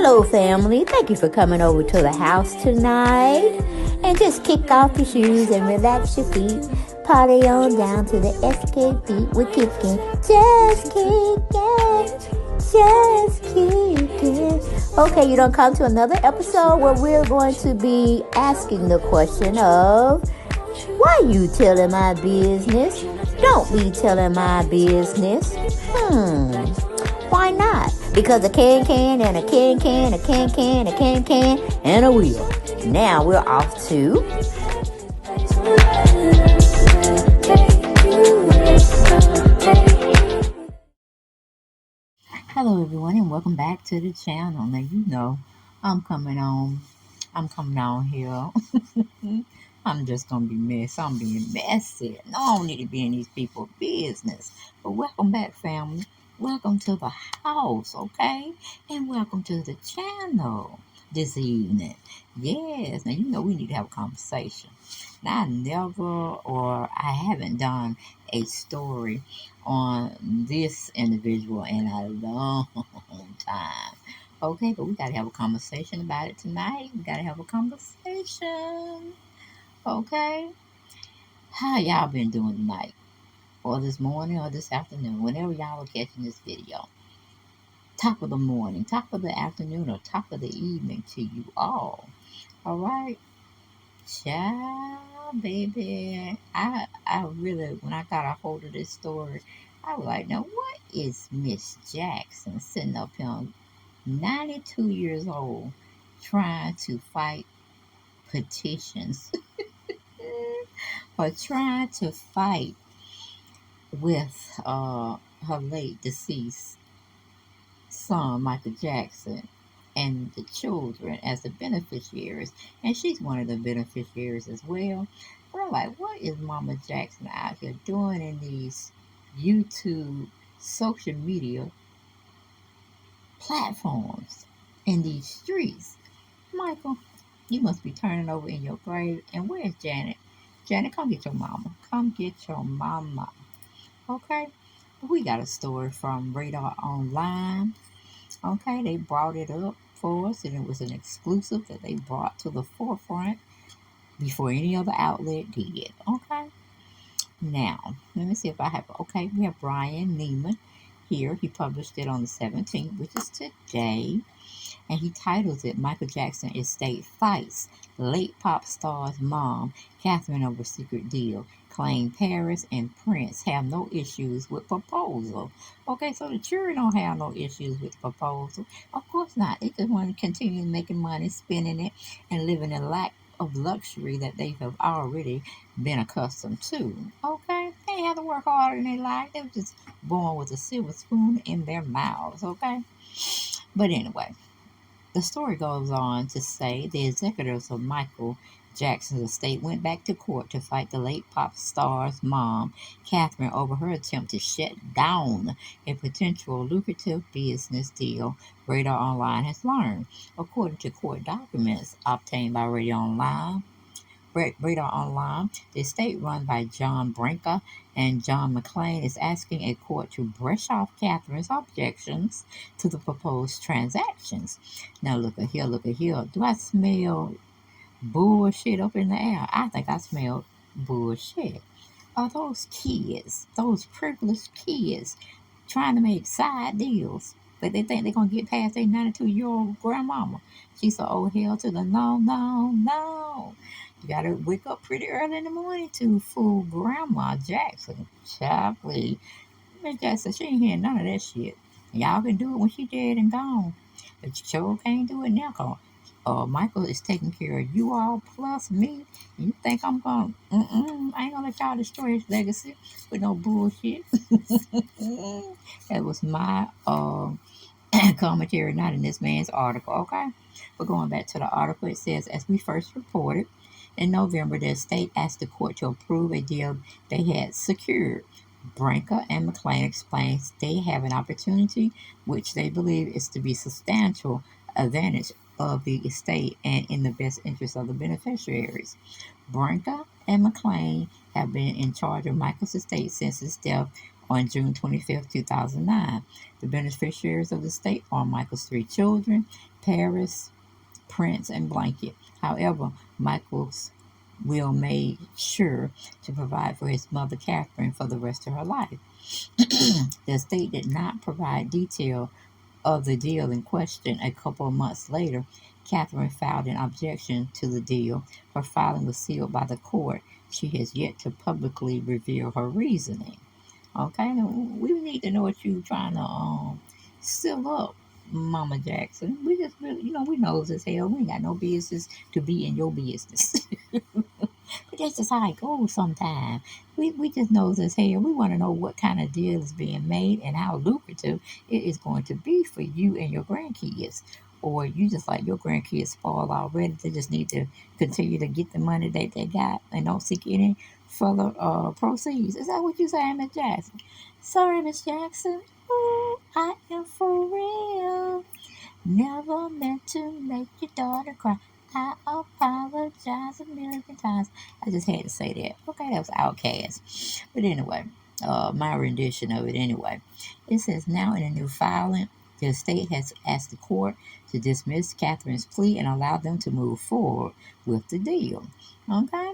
Hello, family. Thank you for coming over to the house tonight. And just kick off your shoes and relax your feet. Party on down to the SK beat. We're kicking. Just kicking. Just kicking. Okay, you don't come to another episode where we're going to be asking the question of, why you telling my business? Don't be telling my business. Why not? Because a can and a can, a can, and a wheel. Now we're off to... Hello everyone, and welcome back to the channel. Now you know I'm coming on here. I'm just gonna be messy. I'm being messy. No, I don't need to be in these people's business. But welcome back, family. Welcome to the house, okay? And welcome to the channel this evening. Yes, now you know we need to have a conversation. Now I haven't done a story on this individual in a long time. Okay, but we gotta have a conversation about it tonight. We gotta have a conversation. Okay? How y'all been doing tonight? Or this morning or this afternoon, whenever y'all are catching this video. Top of the morning, top of the afternoon, or top of the evening to you all. Alright? Child, baby. I really, when I got a hold of this story, I was like, now what is Miss Jackson sitting up here, 92 years old, trying to fight petitions or trying to fight with her late deceased son, Michael Jackson, and the children as the beneficiaries. And she's one of the beneficiaries as well. But I'm like, what is Mama Jackson out here doing in these YouTube social media platforms, in these streets? Michael, you must be turning over in your grave. And where's Janet? Janet, come get your mama. Come get your mama. Okay? We got a story from Radar Online. Okay, they brought it up for us, and it was an exclusive that they brought to the forefront before any other outlet did. Okay? Now, let me see if I have... Okay, we have Brian Neiman here. He published it on the 17th, which is today. And he titles it, Michael Jackson Estate Fights Late Pop Star's Mom, Catherine Over Secret Deal. Claim Paris and Prince have no issues with proposal. Okay, so the jury don't have no issues with the proposal. Of course not. They just want to continue making money, spending it, and living a lack of luxury that they have already been accustomed to. Okay? They ain't have to work hard in their life. They were just born with a silver spoon in their mouths. Okay? But anyway, the story goes on to say the executors of Michael Jackson's estate went back to court to fight the late pop star's mom, Catherine, over her attempt to shut down a potential lucrative business deal, Radar Online has learned. According to court documents obtained by Radar Online, the estate run by John Brinker and John McClain is asking a court to brush off Catherine's objections to the proposed transactions. Now look at here. Do I smell bullshit up in the air? I think I smell bullshit. Are those kids, those privileged kids, trying to make side deals, but they think they're going to get past their 92-year-old grandmama? She's so old hell to the no. You got to wake up pretty early in the morning to fool Grandma Jackson. Child, please. Miss Jackson, she ain't hearing none of that shit. Y'all can do it when she dead and gone. But you sure can't do it now, cause Michael is taking care of you all plus me. You think I'm gonna... I ain't gonna let y'all destroy his legacy with no bullshit. That was my commentary, not in this man's article, okay? But going back to the article, it says, as we first reported, in November, the estate asked the court to approve a deal they had secured. Brinker and McClain explains they have an opportunity which they believe is to be substantial advantage of the estate and in the best interest of the beneficiaries. Brinker and McClain have been in charge of Michael's estate since his death On June 25th, 2009. The beneficiaries of the estate are Michael's three children, Paris, Prince, and Blanket. However, Michael's will made sure to provide for his mother, Catherine, for the rest of her life. The estate did not provide detail of the deal in question. A couple of months later, Catherine filed an objection to the deal. Her filing was sealed by the court. She has yet to publicly reveal her reasoning. Okay, now we need to know what you're trying to seal up, Mama Jackson. We just really, we knows as hell. We ain't got no business to be in your business. But that's just how it goes sometimes. We just knows as hell. We want to know what kind of deal is being made and how lucrative it is going to be for you and your grandkids. Or you just like your grandkids spoiled already. They just need to continue to get the money that they got and don't seek any further proceeds. Is that what you saying, Miss Jackson? Sorry, Miss Jackson. Ooh, I am for real. Never meant to make your daughter cry. I apologize a million times. I just had to say that. Okay, that was Outcast. But anyway, my rendition of it anyway. It says, now in a new filing, the estate has asked the court to dismiss Catherine's plea and allow them to move forward with the deal. Okay?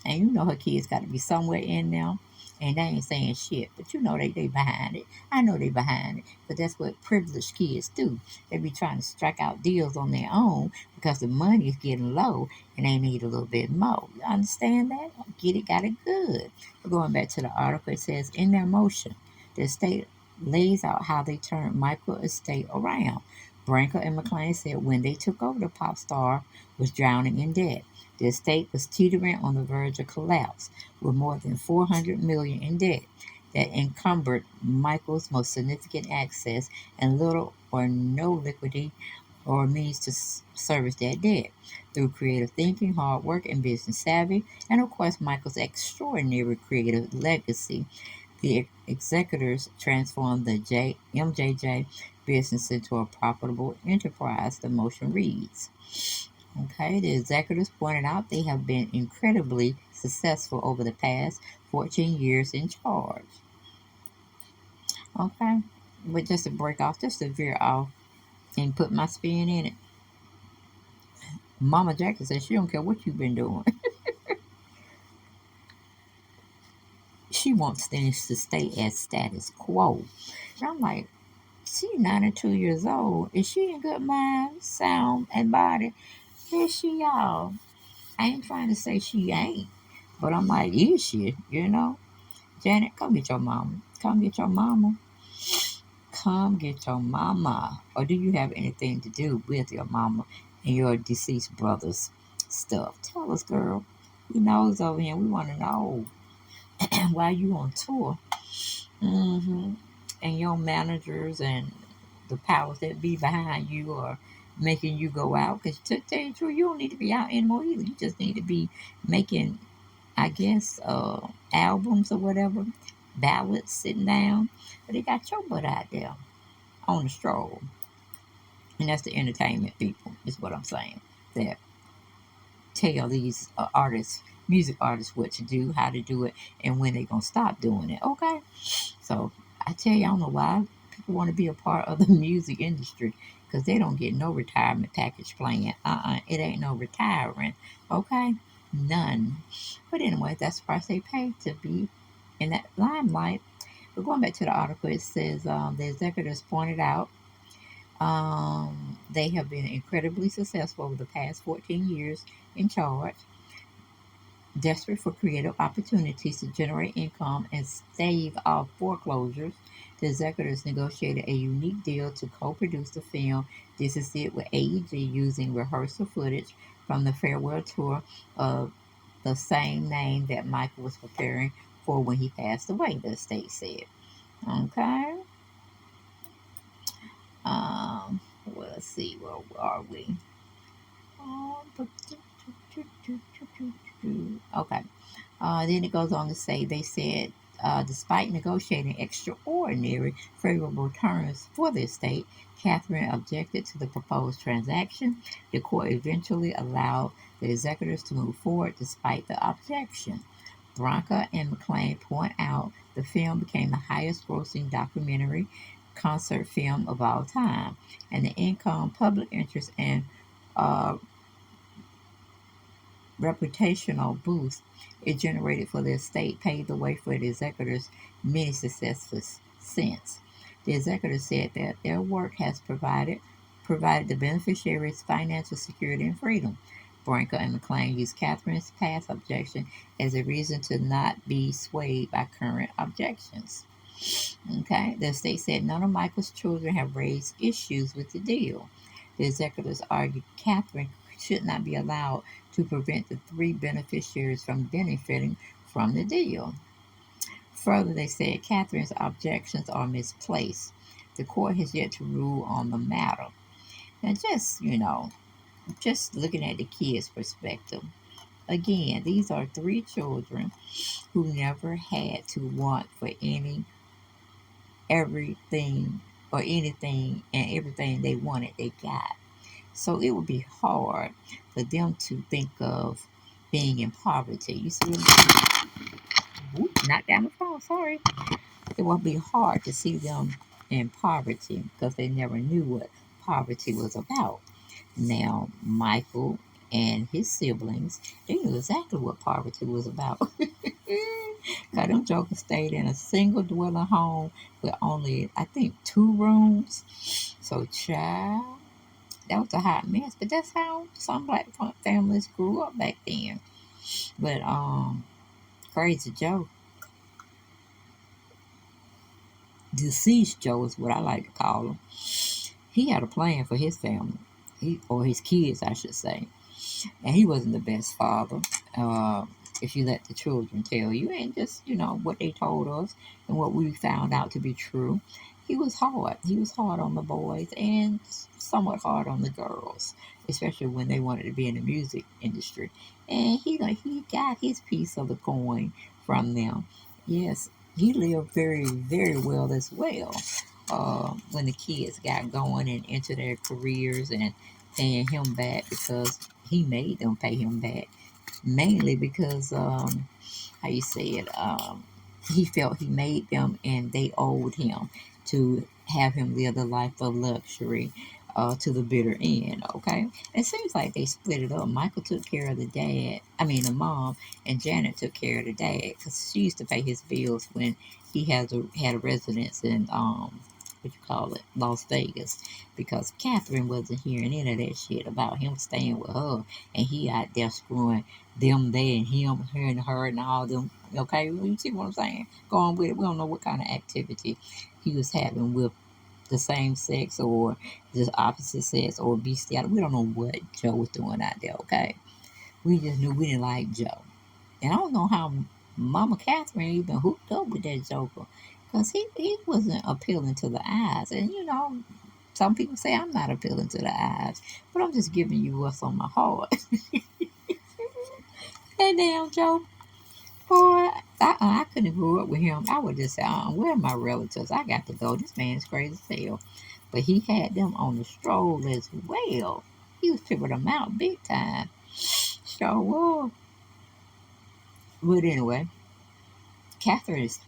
And you know her kids got to be somewhere in there. And they ain't saying shit. But you know they behind it. I know they behind it. But that's what privileged kids do. They be trying to strike out deals on their own because the money is getting low and they need a little bit more. You understand that? Get it, got it good. But going back to the article, it says, in their motion, the estate lays out how they turned Michael estate around. Branca and McLean said when they took over, the pop star was drowning in debt. The estate was teetering on the verge of collapse, with more than $400 million in debt that encumbered Michael's most significant assets and little or no liquidity or means to service that debt. Through creative thinking, hard work, and business savvy, and of course Michael's extraordinary creative legacy, the executors transformed the MJJ business into a profitable enterprise, the motion reads. Okay, the executives pointed out they have been incredibly successful over the past 14 years in charge. Okay, but just to break off, just to veer off and put my spin in it, Mama Jackson says she don't care what you've been doing. She wants things to stay as status quo. And I'm like, she's 92 years old. Is she in good mind, sound, and body? Is she, y'all? I ain't trying to say she ain't, but I'm like, is she? Janet, come get your mama. Come get your mama. Come get your mama. Or do you have anything to do with your mama and your deceased brother's stuff? Tell us, girl. We knows over here. We want to know why you on tour. Mm-hmm. And your managers and the powers that be behind you are making you go out. Because to tell you the truth, you don't need to be out anymore either. You just need to be making, I guess, albums or whatever, ballads, sitting down. But they got your butt out there on the stroll. And that's the entertainment people, is what I'm saying. That tell these artists, music artists, what to do, how to do it, and when they're going to stop doing it. Okay? So I tell you, I don't know why people want to be a part of the music industry because they don't get no retirement package plan. It ain't no retiring. Okay? None. But anyway, that's the price they pay to be in that limelight. But going back to the article, it says the executives pointed out they have been incredibly successful over the past 14 years in charge, desperate for creative opportunities to generate income and stave off foreclosures. The executives negotiated a unique deal to co-produce the film. This is it with AEG using rehearsal footage from the farewell tour of the same name that Michael was preparing for when he passed away, the estate said. Okay. Well, let's see, where are we? Okay. Then it goes on to say, they said, despite negotiating extraordinary favorable terms for the estate, Catherine objected to the proposed transaction. The court eventually allowed the executors to move forward despite the objection. Bronca and McLean point out the film became the highest grossing documentary concert film of all time, and the income, public interest, and uh, reputational boost it generated for the estate paved the way for the executors' many successes since. The executors said that their work has provided the beneficiaries financial security and freedom. Branca and McLean used Catherine's past objection as a reason to not be swayed by current objections. Okay, the estate said none of Michael's children have raised issues with the deal. The executors argued Catherine should not be allowed to prevent the three beneficiaries from benefiting from the deal. Further, they said Catherine's objections are misplaced. The court has yet to rule on the matter. Now, just looking at the kids' perspective, again, these are three children who never had to want for everything or anything, and everything they wanted, they got. So it would be hard for them to think of being in poverty. You see what I'm knock down the phone, sorry. It would be hard to see them in poverty because they never knew what poverty was about. Now, Michael and his siblings, they knew exactly what poverty was about. Because them jokers stayed in a single dwelling home with only, I think, 2 rooms. So, child, that was a hot mess. But that's how some black families grew up back then. But, Crazy Joe, deceased Joe is what I like to call him. He had a plan for his family, or his kids, I should say. And he wasn't the best father. If you let the children tell you, and just what they told us and what we found out to be true, he was hard. He was hard on the boys and somewhat hard on the girls, especially when they wanted to be in the music industry. And he got his piece of the coin from them. Yes, he lived very very well as well. When the kids got going and into their careers and paying him back because he made them pay him back, mainly because how you say it, he felt he made them and they owed him to have him live the life of luxury to the bitter end. Okay, it seems like they split it up. Michael took care of the dad, I mean the mom, and Janet took care of the dad because she used to pay his bills when he had a residence in what you call it, Las Vegas, because Catherine wasn't hearing any of that shit about him staying with her, and he out there screwing them there and him, her and her and all them. Okay, you see what I'm saying? Going with it. We don't know what kind of activity he was having with the same sex or the opposite sex or bestiality. We don't know what Joe was doing out there. Okay, we just knew we didn't like Joe, and I don't know how Mama Catherine even hooked up with that Joker. Because he wasn't appealing to the eyes. And some people say I'm not appealing to the eyes. But I'm just giving you what's on my heart. That damn Joe. Boy, I couldn't have grew up with him. I would just say, where are my relatives? I got to go. This man's crazy as hell. But he had them on the stroll as well. He was tripping them out big time. Sure was. But anyway, Catherine is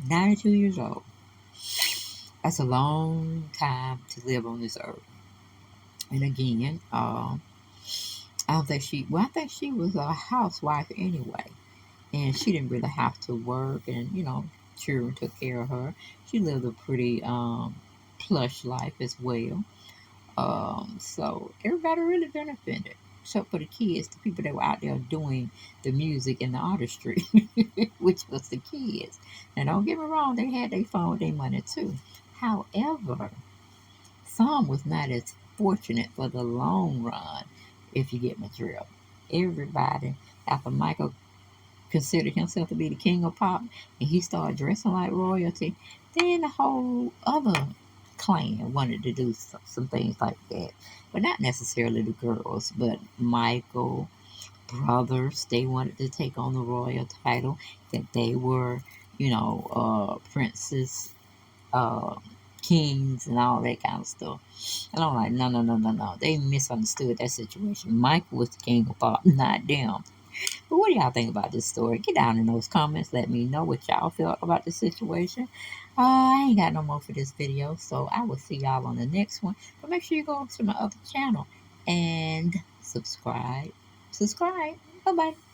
92 years old. That's a long time to live on this earth. And again, I think she was a housewife anyway. And she didn't really have to work, and children took care of her. She lived a pretty plush life as well. So everybody really benefited, except for the kids, the people that were out there doing the music and the artistry, which was the kids. Now don't get me wrong, they had their fun with their money too. However, some was not as fortunate for the long run, if you get my drift. Everybody, after Michael considered himself to be the king of pop and he started dressing like royalty, then the whole other clan wanted to do some things like that. But not necessarily the girls, but Michael, brothers, they wanted to take on the royal title that they were, princes, uh, kings and all that kind of stuff. And I'm like, no, no, no, no, no. They misunderstood that situation. Michael was the king of pop, not them. But what do y'all think about this story? Get down in those comments. Let me know what y'all felt about the situation. I ain't got no more for this video, so I will see y'all on the next one. But make sure you go to my other channel and subscribe. Subscribe. Bye-bye.